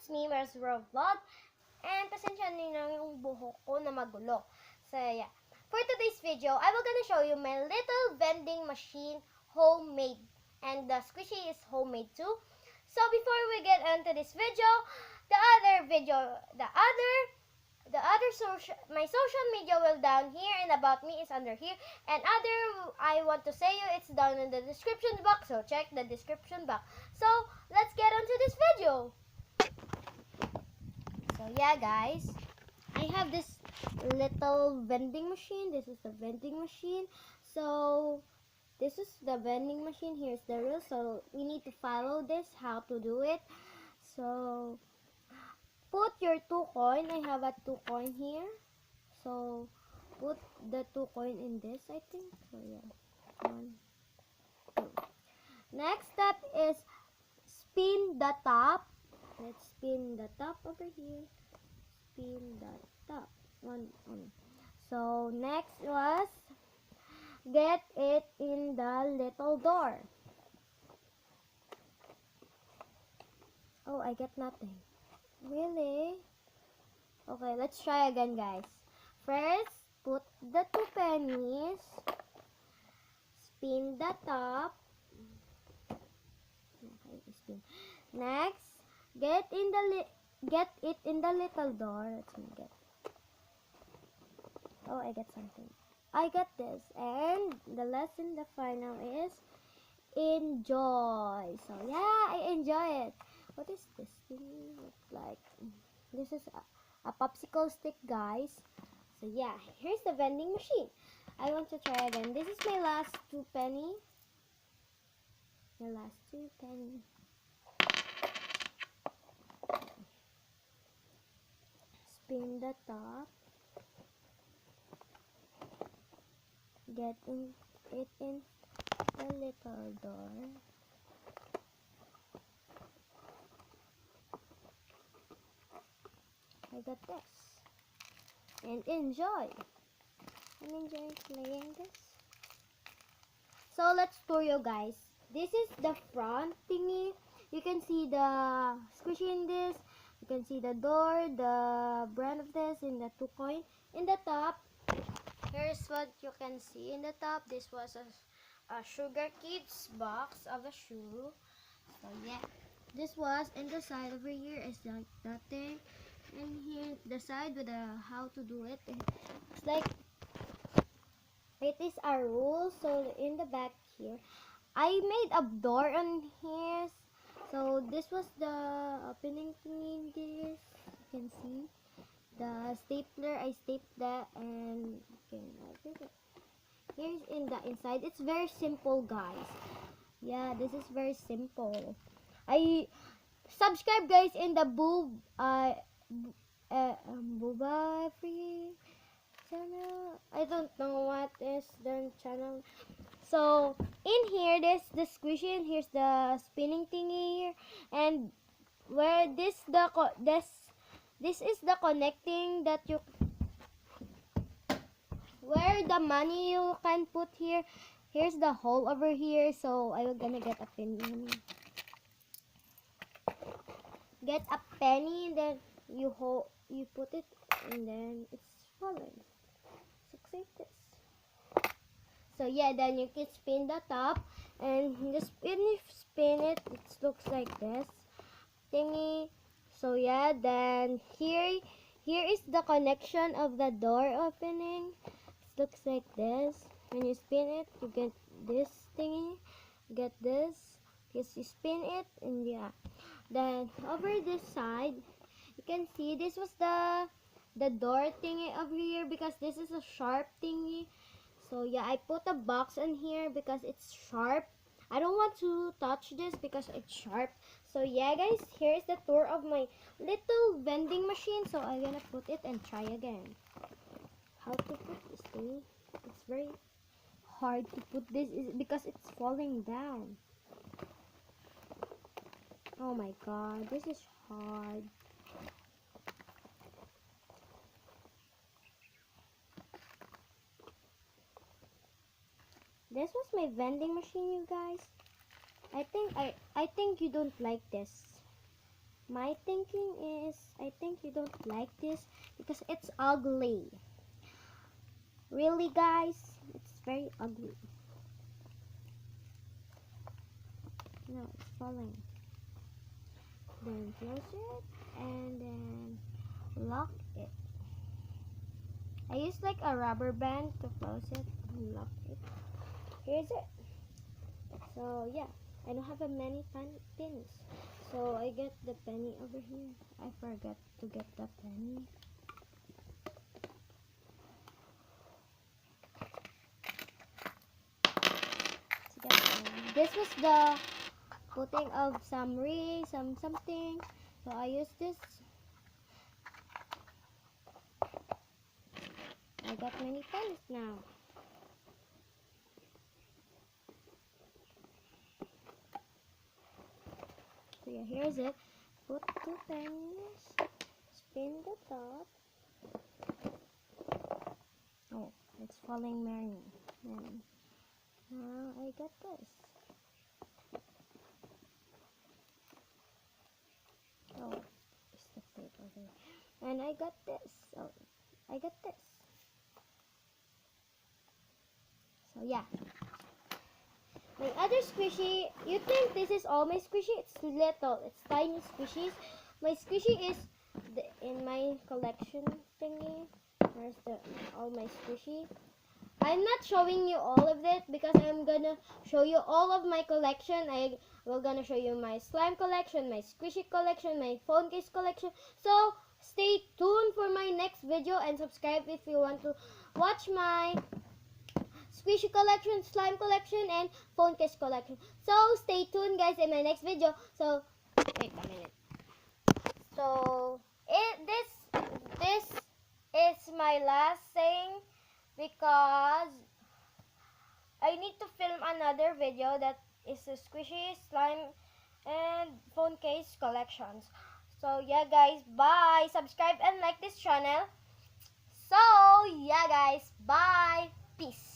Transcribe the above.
it's me, Mars World Vlog. And pasensya nyo yung buhok ko na magulo. So, yeah. For today's video, I will gonna show you my little vending machine, homemade. And the squishy is homemade too. So, before we get into this video, my social media will down here, and about me is under here, and other I want to say you, it's down in the description box, so check the description box. So let's get on to this video. So yeah guys, I have this little vending machine. This is the vending machine. So this is the vending machine. Here's the rules, so we need to follow this, how to do it. So put your 2 coin. I have a 2 coin here. So put the 2 coin in this, I think. So yeah. 1, 2. Next step is spin the top. Let's spin the top over here. Spin the top. 1. So next was get it in the little door. Oh, I get nothing. Really? Okay, let's try again, guys. First, put the 2 pennies. Spin the top. Okay, spin. Next, get it in the little door. Let's get. Oh, I get something. I got this. And the lesson, the final is enjoy. So yeah, I enjoy it. What is this thing look like? This is a popsicle stick, guys. So yeah, here's the vending machine. I want to try again. This is my last 2 penny. The last 2 penny. Spin the top. Get it in the little door. I got this. And enjoy. I'm enjoying playing this. So let's tour you guys. This is the front thingy. You can see the squishy in this. You can see the door, the brand of this, and the 2 coin. In the top, here's what you can see in the top. This was a Sugar Kids box of a shoe. So yeah. This was in the side over here is like that thing. And here the side with the how to do it. It's like it is a rule. So in the back here, I made a door on here. So this was the opening thing in this. You can see the stapler. I staped that, and here's in the inside. It's very simple, guys. Yeah, this is very simple. I subscribe, guys, in the Booba Free channel. I don't know what is the channel. So in here, there's the squishy, and here's the spinning thingy here, and where this is the connecting that you where the money you can put here. Here's the hole over here. So I will gonna get a penny. Get a penny, and then you put it, and then it's falling. Looks like this. So yeah, then you can spin the top, and just spin it, it looks like this thingy. So yeah, then here is the connection of the door opening. It looks like this. When you spin it, you get this thingy. Get this. Because you spin it, and yeah. Then over this side, you can see this was the door thingy over here, because this is a sharp thingy. So yeah, I put a box in here because it's sharp. I don't want to touch this because it's sharp. So yeah guys, here is the tour of my little vending machine. So I'm gonna put it and try again. How to put this thing? It's very hard to put this because it's falling down. Oh my god, this is hard. This was my vending machine, you guys. I think you don't like this. My thinking is, I think you don't like this because it's ugly. Really, guys? It's very ugly. No, it's falling. Then close it and then lock it. I use like a rubber band to close it and lock it. Here's it. So yeah, I don't have a many pins. So I get the penny over here. I forgot to get the penny. This was the putting of some rings, something. So I use this. I got many pennies now. So yeah, here's it. Put 2 pennies. Spin the top. Oh, it's falling merry. And now I got this. Oh, it's the tape over there. And I got this. Oh, I got this. So yeah. My other squishy, you think this is all my squishy? It's little, it's tiny squishies. My squishy is in my collection thingy. There's all my squishy. I'm not showing you all of it because I'm gonna show you all of my collection. We're gonna show you my slime collection, my squishy collection, my phone case collection. So stay tuned for my next video and subscribe if you want to watch my squishy collection, slime collection, and phone case collection. So stay tuned, guys, in my next video. So wait a minute. So this is my last saying because I need to film another video that is a squishy, slime, and phone case collections. So yeah, guys, bye. Subscribe and like this channel. So yeah, guys, bye. Peace.